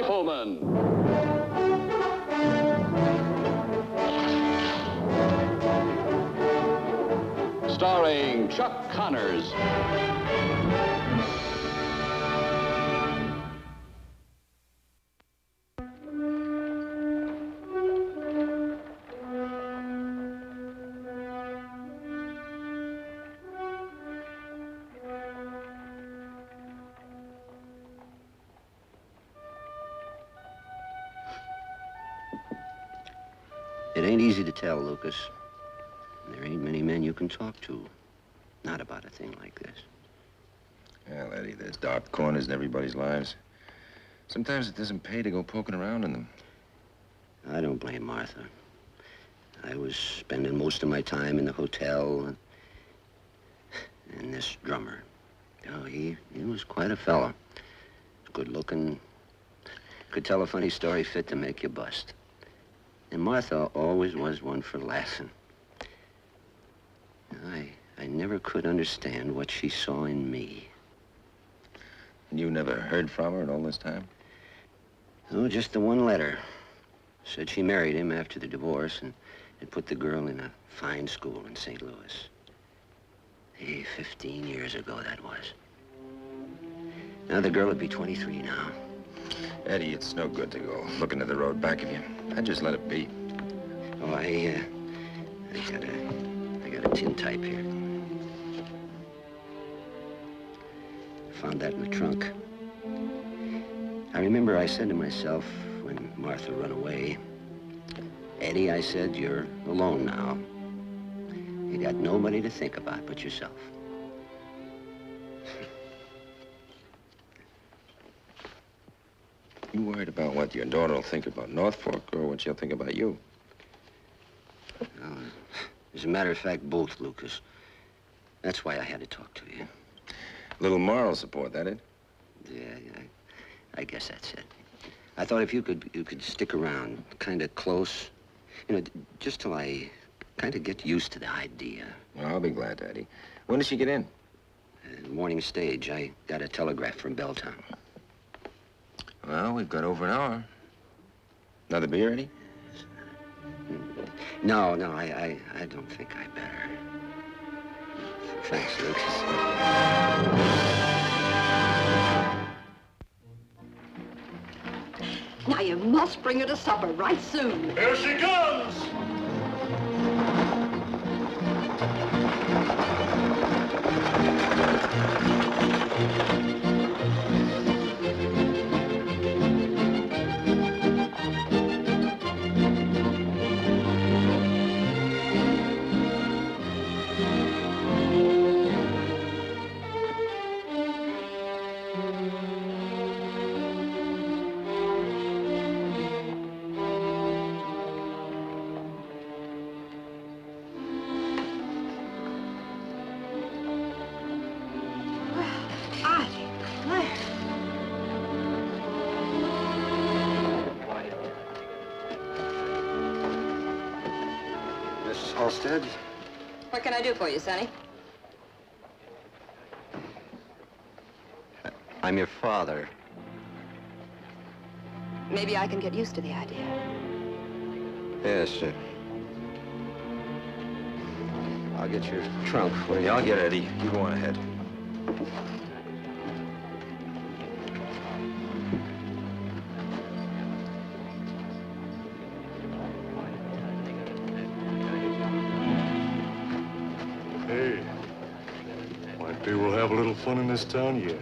Rifleman. Starring Chuck Connors. It ain't easy to tell, Lucas. There ain't many men you can talk to. Not about a thing like this. Well, Eddie, there's dark corners in everybody's lives. Sometimes it doesn't pay to go poking around in them. I don't blame Martha. I was spending most of my time in the hotel, and this drummer. Oh, he was quite a fella. Good looking. Could tell a funny story fit to make you bust. And Martha always was one for laughing. I never could understand what she saw in me. And you never heard from her in all this time? Oh, just the one letter. Said she married him after the divorce and had put the girl in a fine school in St. Louis. Hey, 15 years ago that was. Now the girl would be 23 now. Eddie, it's no good to go looking at the road back of you. I'd just let it be. Oh, I got a tintype here. Found that in the trunk. I remember I said to myself when Martha run away, Eddie, I said, you're alone now. You got nobody to think about but yourself. You worried about what your daughter will think about North Fork or what she'll think about you? As a matter of fact, both, Lucas. That's why I had to talk to you. A little moral support, that it? Yeah, I guess that's it. I thought if you could stick around, kind of close, you know, just till I kind of get used to the idea. Well, I'll be glad, Daddy. When does she get in? Morning stage. I got a telegraph from Belltown. Well, we've got over an hour. Another beer, Eddie? No, I don't think I better. Thanks, Lucas. Now you must bring her to supper right soon. Here she comes! Miss Halstead? What can I do for you, Sonny? I'm your father. Maybe I can get used to the idea. Yes, I'll get your trunk for you. I'll get Eddie. You go on ahead. Hey, might be we'll have a little fun in this town yet.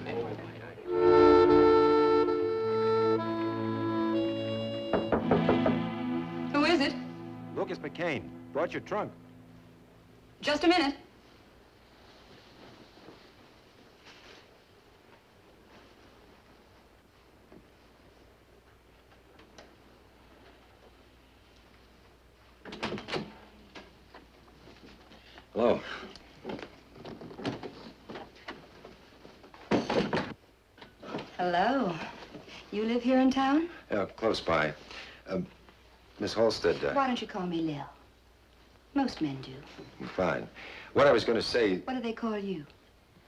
Who is it? Lucas McCain. Brought your trunk. Just a minute. Hello. Hello. You live here in town? Yeah, close by. Miss Halstead, Why don't you call me Lil? Most men do. Fine. What I was going to say... What do they call you?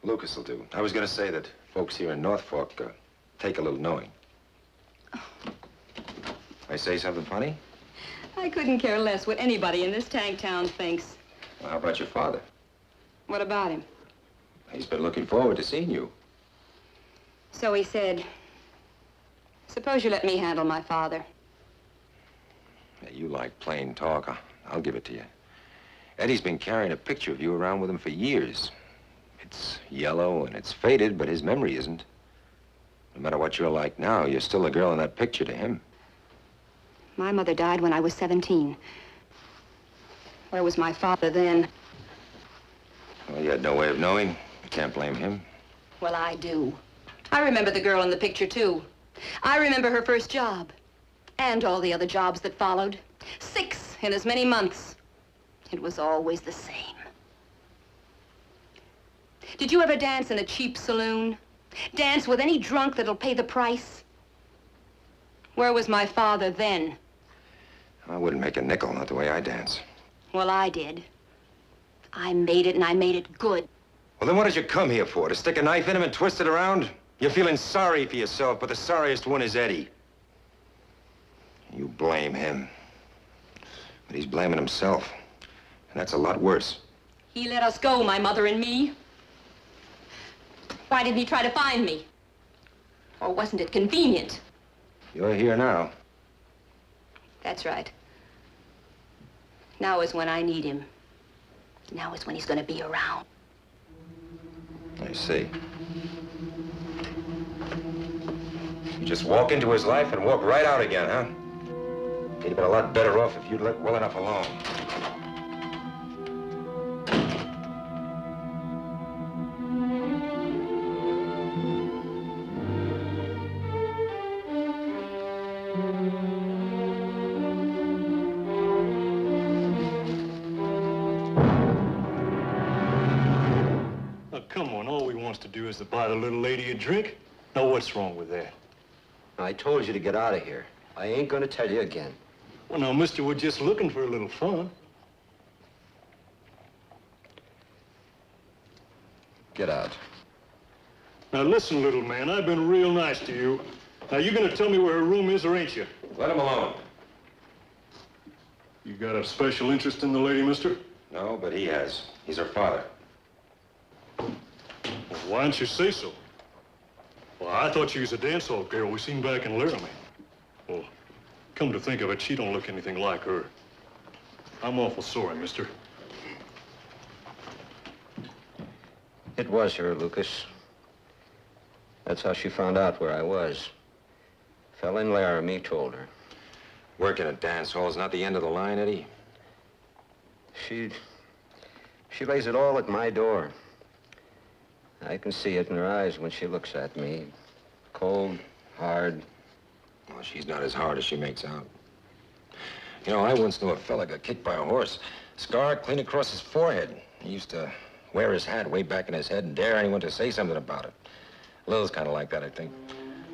Lucas will do. I was going to say that folks here in North Fork take a little knowing. I say something funny? I couldn't care less what anybody in this tank town thinks. Well, how about your father? What about him? He's been looking forward to seeing you. So he said, suppose you let me handle my father. Yeah, you like plain talk. I'll give it to you. Eddie's been carrying a picture of you around with him for years. It's yellow and it's faded, but his memory isn't. No matter what you're like now, you're still the girl in that picture to him. My mother died when I was 17. Where was my father then? Well, you had no way of knowing. You can't blame him. Well, I do. I remember the girl in the picture, too. I remember her first job. And all the other jobs that followed. 6 in as many months. It was always the same. Did you ever dance in a cheap saloon? Dance with any drunk that'll pay the price? Where was my father then? I wouldn't make a nickel, not the way I dance. Well, I did. I made it, and I made it good. Well, then what did you come here for? To stick a knife in him and twist it around? You're feeling sorry for yourself, but the sorriest one is Eddie. You blame him. But he's blaming himself. And that's a lot worse. He let us go, my mother and me. Why didn't he try to find me? Or wasn't it convenient? You're here now. That's right. Now is when I need him. Now is when he's going to be around. I see. You just walk into his life and walk right out again, huh? You'd have been a lot better off if you'd let well enough alone. Now, come on, all we wants to do is to buy the little lady a drink. Now, what's wrong with that? I told you to get out of here. I ain't gonna tell you again. Well, now, mister, we're just looking for a little fun. Get out. Now, listen, little man, I've been real nice to you. Now, you gonna tell me where her room is, or ain't you? Let him alone. You got a special interest in the lady, mister? No, but he has. He's her father. Well, why didn't you say so? Well, I thought she was a dance-hall girl we seen back in Laramie. Well, come to think of it, she don't look anything like her. I'm awful sorry, mister. It was her, Lucas. That's how she found out where I was. Fell in Laramie, told her. Working at dance hall is not the end of the line, Eddie. She lays it all at my door. I can see it in her eyes when she looks at me. Cold, hard. Well, she's not as hard as she makes out. You know, I once knew a fella got kicked by a horse. Scar clean across his forehead. He used to wear his hat way back in his head and dare anyone to say something about it. Lil's kind of like that, I think.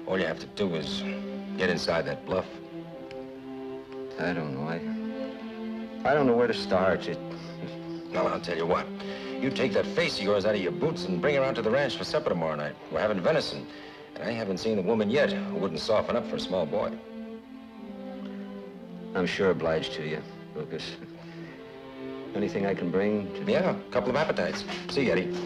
All you have to do is get inside that bluff. I don't know. I don't know where to start. Well, I'll tell you what. You take that face of yours out of your boots and bring her out to the ranch for supper tomorrow night. We're having venison. And I haven't seen a woman yet who wouldn't soften up for a small boy. I'm sure obliged to you, Lucas. Anything I can bring to... Yeah, a couple of appetites. See you, Eddie.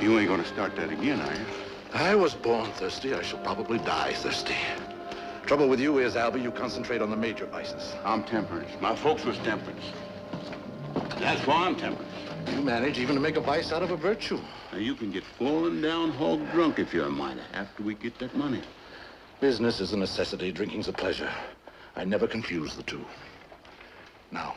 You ain't gonna start that again, are you? I was born thirsty. I shall probably die thirsty. Trouble with you is, Albie, you concentrate on the major vices. I'm temperance. My folks was temperance. That's why I'm temperance. You manage even to make a vice out of a virtue. Now, you can get falling down hog drunk if you're a miner after we get that money. Business is a necessity. Drinking's a pleasure. I never confuse the two. Now,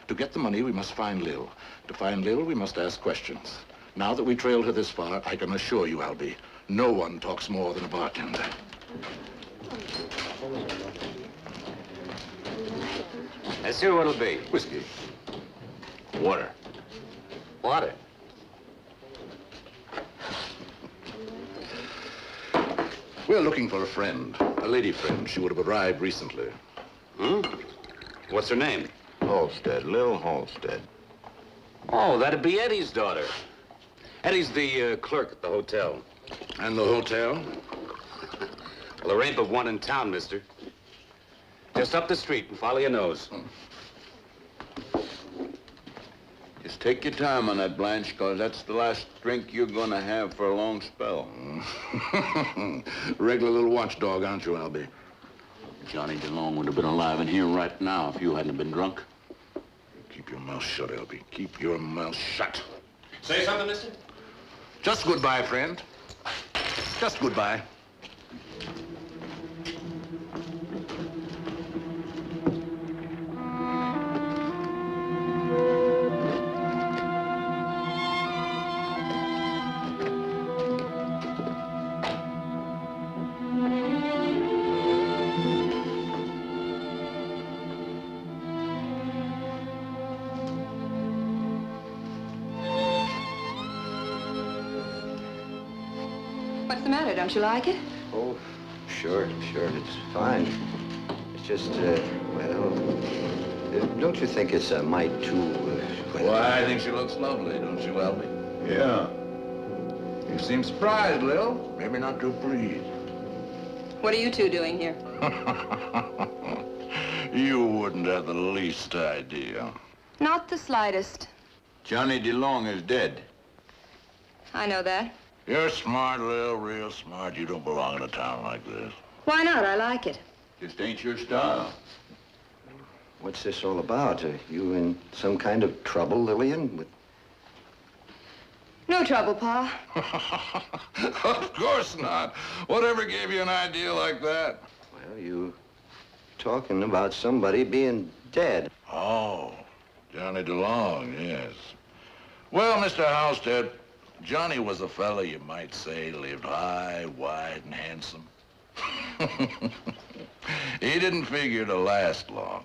to get the money, we must find Lil. To find Lil, we must ask questions. Now that we trailed her this far, I can assure you, Albie, no one talks more than a bartender. Let's see what it'll be. Whiskey. Water. Water. We're looking for a friend, a lady friend. She would have arrived recently. Hmm? What's her name? Halstead, Lil Halstead. Oh, that'd be Eddie's daughter. Eddie's the clerk at the hotel. And the hotel? Well, there ain't but one in town, mister. Just up the street and follow your nose. Just take your time on that, Blanche, because that's the last drink you're going to have for a long spell. Regular little watchdog, aren't you, Albie? Johnny DeLong would have been alive in here right now if you hadn't been drunk. Keep your mouth shut, Albie. Keep your mouth shut. Say something, mister? Just goodbye, friend. Just goodbye. What's the matter? Don't you like it? Oh, sure, it's fine. It's just, well, don't you think it's a mite too, Well, I think she looks lovely, don't you, Albie? Yeah. You seem surprised, Lil. Maybe not too pleased. What are you two doing here? You wouldn't have the least idea. Not the slightest. Johnny DeLong is dead. I know that. You're smart, Lil, real smart. You don't belong in a town like this. Why not? I like it. Just ain't your style. What's this all about? Are you in some kind of trouble, Lillian? No trouble, Pa. Of course not. Whatever gave you an idea like that? Well, you talking about somebody being dead. Oh, Johnny DeLong, yes. Well, Mr. Halstead, Johnny was a fella you might say lived high, wide, and handsome. He didn't figure to last long.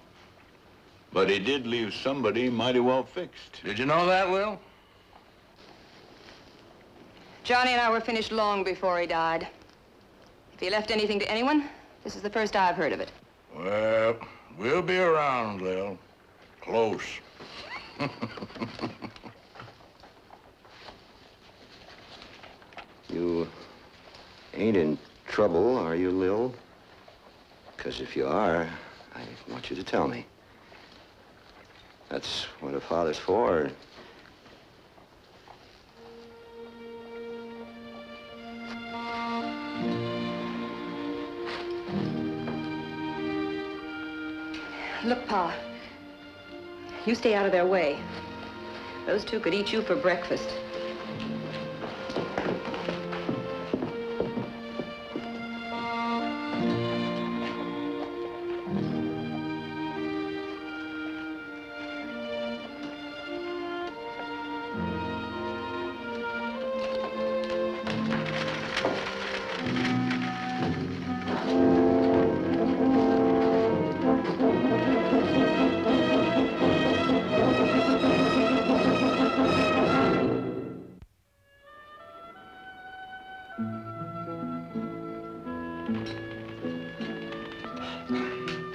But he did leave somebody mighty well fixed. Did you know that, Lil? Johnny and I were finished long before he died. If he left anything to anyone, this is the first I've heard of it. Well, we'll be around, Lil. Close. You ain't in trouble, are you, Lil? Because if you are, I want you to tell me. That's what a father's for. Look, Pa, you stay out of their way. Those two could eat you for breakfast.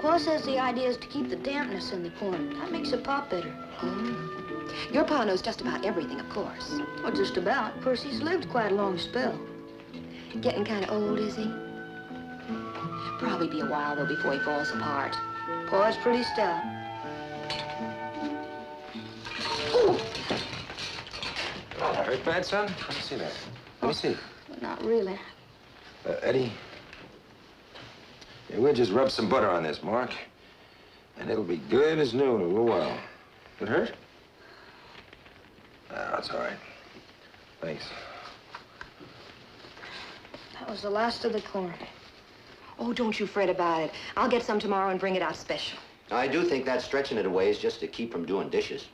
Pa says the idea is to keep the dampness in the corn. That makes it pop better. Your Pa knows just about everything, of course. Well, just about. Percy's lived quite a long spell. Getting kind of old, is he? Probably be a while, though, before he falls apart. Pa's pretty stout. Hurt bad, son? Let me see that. Let me see. But not really. Eddie, yeah, we'll just rub some butter on this, Mark. And it'll be good as new in a little while. It hurt? No, it's all right. Thanks. That was the last of the corn. Oh, don't you fret about it. I'll get some tomorrow and bring it out special. I do think that's stretching it a ways just to keep from doing dishes.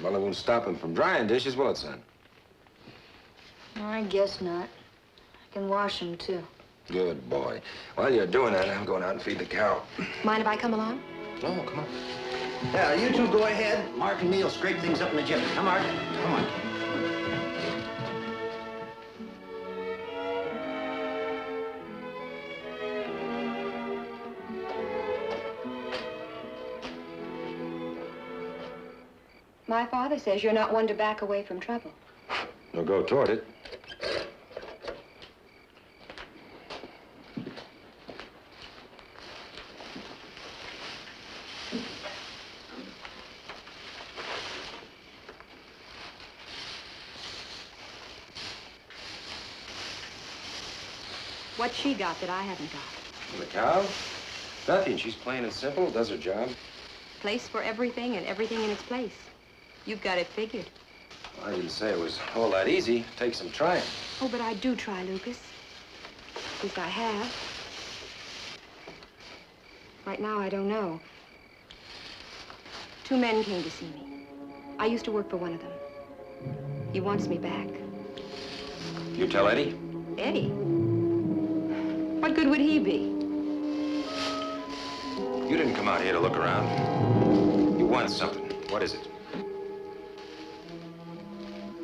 Well, it won't stop him from drying dishes, will it, son? I guess not. I can wash them, too. Good boy. While you're doing that, I'm going out and feed the cow. Mind if I come along? No, come on. Yeah, you two go ahead. Mark and me will scrape things up in the jiffy. Come, Mark. Come on. My father says you're not one to back away from trouble. We'll go toward it. What's she got that I haven't got? The cow? Nothing. She's plain and simple, does her job. Place for everything and everything in its place. You've got it figured. Well, I didn't say it was all that easy. Takes some trying. Oh, but I do try, Lucas. At least I have. Right now, I don't know. 2 men came to see me. I used to work for one of them. He wants me back. You tell Eddie? Eddie? What good would he be? You didn't come out here to look around. You want something. What is it?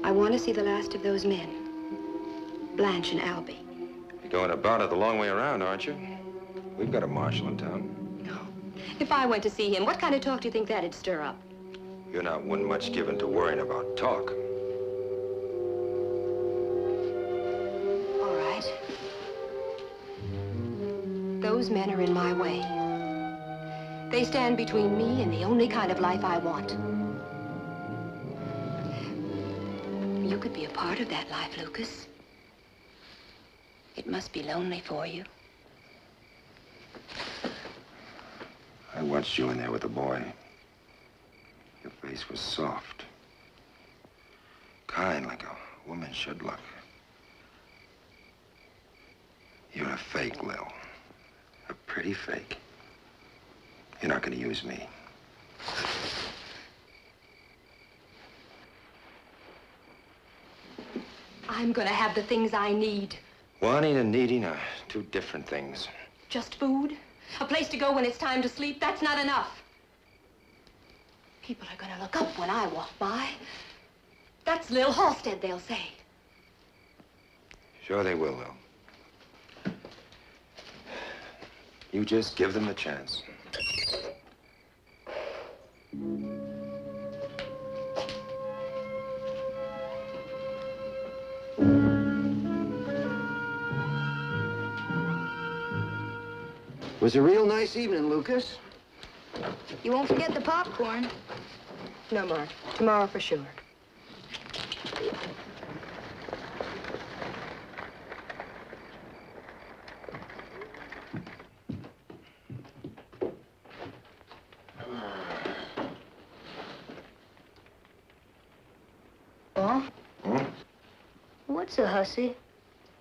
I want to see the last of those men. Blanche and Albie. You're going about it the long way around, aren't you? We've got a marshal in town. No. If I went to see him, what kind of talk do you think that'd stir up? You're not one much given to worrying about talk. All right. Those men are in my way. They stand between me and the only kind of life I want. You could be a part of that life, Lucas. It must be lonely for you. I watched you in there with the boy. Your face was soft. Kind, like a woman should look. You're a fake, Lil. A pretty fake. You're not gonna use me. I'm gonna have the things I need. Wanting and needing are 2 different things. Just food? A place to go when it's time to sleep? That's not enough. People are gonna look up when I walk by. That's Lil Halstead, they'll say. Sure they will, Lil. You just give them the chance. It was a real nice evening, Lucas. You won't forget the popcorn. No, Mark. Tomorrow for sure. Oh? Hmm? What's a hussy?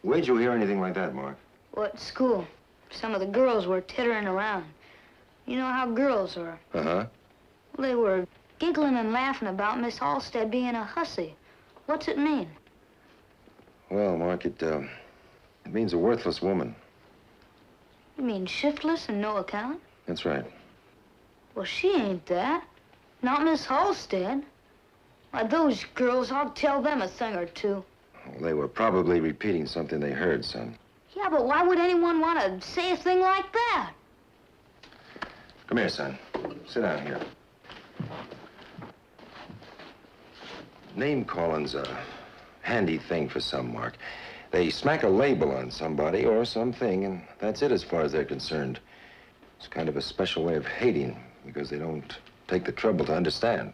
Where'd you hear anything like that, Mark? What, school? Some of the girls were tittering around. You know how girls are. Uh-huh. Well, they were giggling and laughing about Miss Halstead being a hussy. What's it mean? Well, Mark, it means a worthless woman. You mean shiftless and no account? That's right. Well, she ain't that. Not Miss Halstead. Why, those girls, I'll tell them a thing or two. Well, they were probably repeating something they heard, son. Yeah, but why would anyone want to say a thing like that? Come here, son. Sit down here. Name calling's a handy thing for some, Mark. They smack a label on somebody or something, and that's it as far as they're concerned. It's kind of a special way of hating because they don't take the trouble to understand.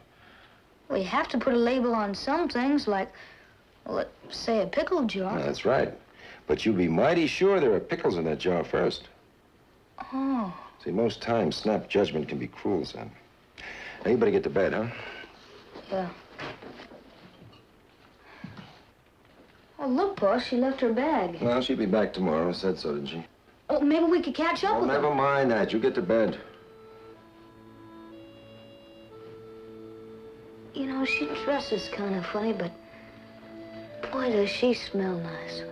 Well, you have to put a label on some things, like, well, let's say a pickle jar. Yeah, that's right. But you'd be mighty sure there are pickles in that jar first. Oh. See, most times, snap judgment can be cruel, son. Now, you better get to bed, huh? Yeah. Oh, look, Pa, she left her bag. Well, she'll be back tomorrow. Said so, didn't she? Oh, maybe we could catch up Well, with her. never mind that. You get to bed. You know, she dresses kind of funny, but boy, does she smell nice.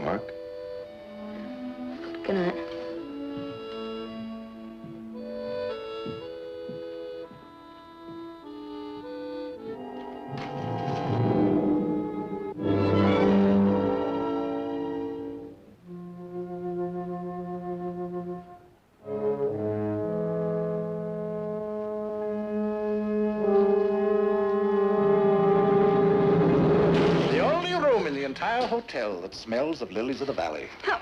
Mark? Good night. hotel that smells of lilies of the valley. Oh,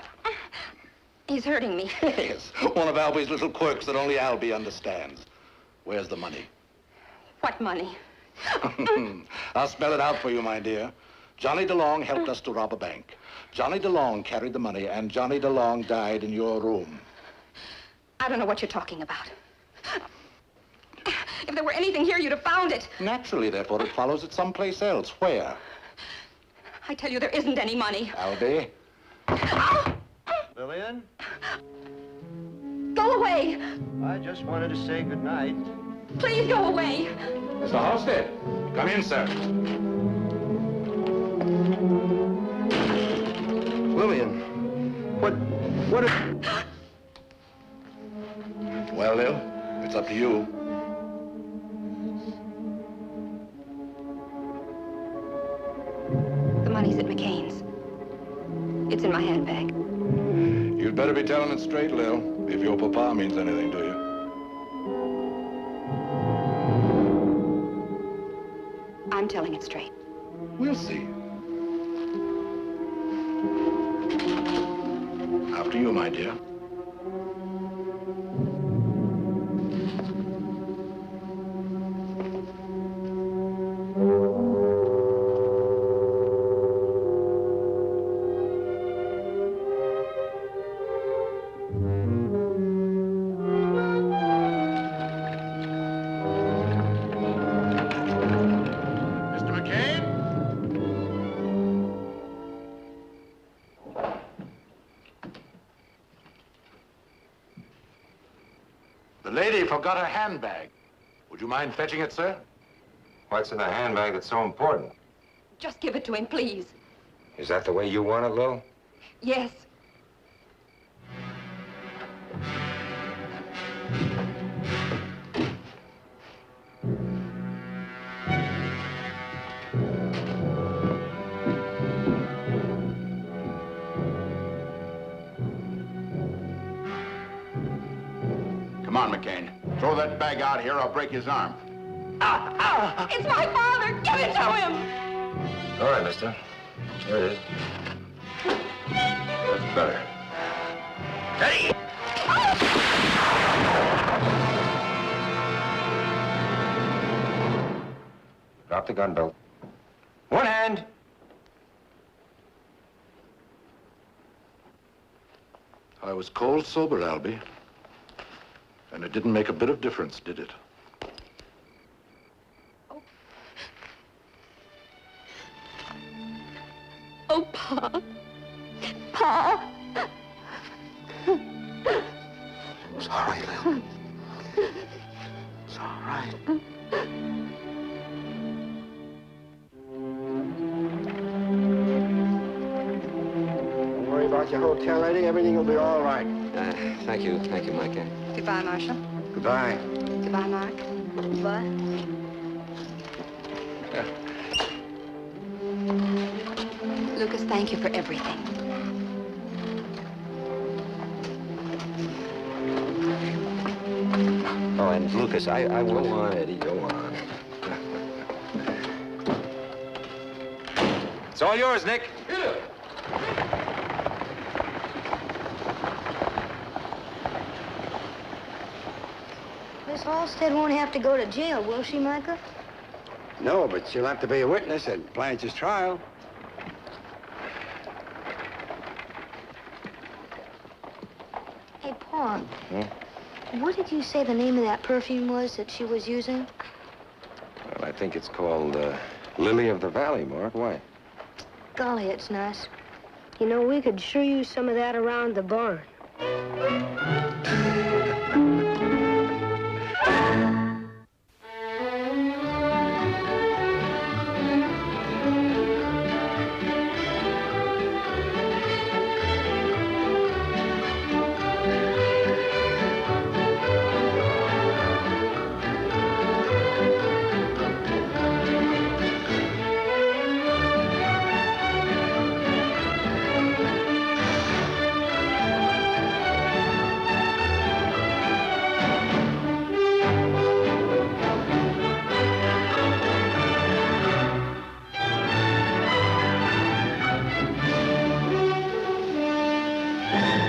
he's hurting me. Yes, one of Albie's little quirks that only Albie understands. Where's the money? What money? I'll spell it out for you, my dear. Johnny DeLong helped us to rob a bank. Johnny DeLong carried the money, and Johnny DeLong died in your room. I don't know what you're talking about. If there were anything here, you'd have found it. Naturally, therefore, it follows it someplace else. Where? I tell you, there isn't any money. Albie? Lillian? Go away. I just wanted to say goodnight. Please go away. Mr. Halstead, come in, sir. Lillian, what... Well, Lil, it's up to you. The money's at McCain's. It's in my handbag. You'd better be telling it straight, Lil, if your papa means anything to you. I'm telling it straight. We'll see. After you, my dear. The lady forgot her handbag. Would you mind fetching it, sir? What's in the handbag that's so important? Just give it to him, please. Is that the way you want it, Lil? Yes. Come on, McCain. Throw that bag out here, I'll break his arm. It's my father! Give it to him! All right, mister. Here it is. That's better. Hey! Drop the gun belt. One hand! I was cold sober, Albie. And it didn't make a bit of difference, did it? Oh, Pa. Pa. It's all right, Lil. It's all right. Don't worry about your hotel, lady. Everything will be all right. Thank you, Micah. Goodbye, Marshal. Goodbye. Goodbye, Mark. Goodbye. Lucas, thank you for everything. Oh, and Lucas, I will... Go on, Eddie, go on. It's all yours, Nick. Miss Halstead won't have to go to jail, will she, Micah? No, but she'll have to be a witness at Blanche's trial. Hey, Pa. What did you say the name of that perfume was that she was using? Well, I think it's called Lily of the Valley, Mark. Why? Golly, it's nice. You know, we could sure use some of that around the barn. Rifleman.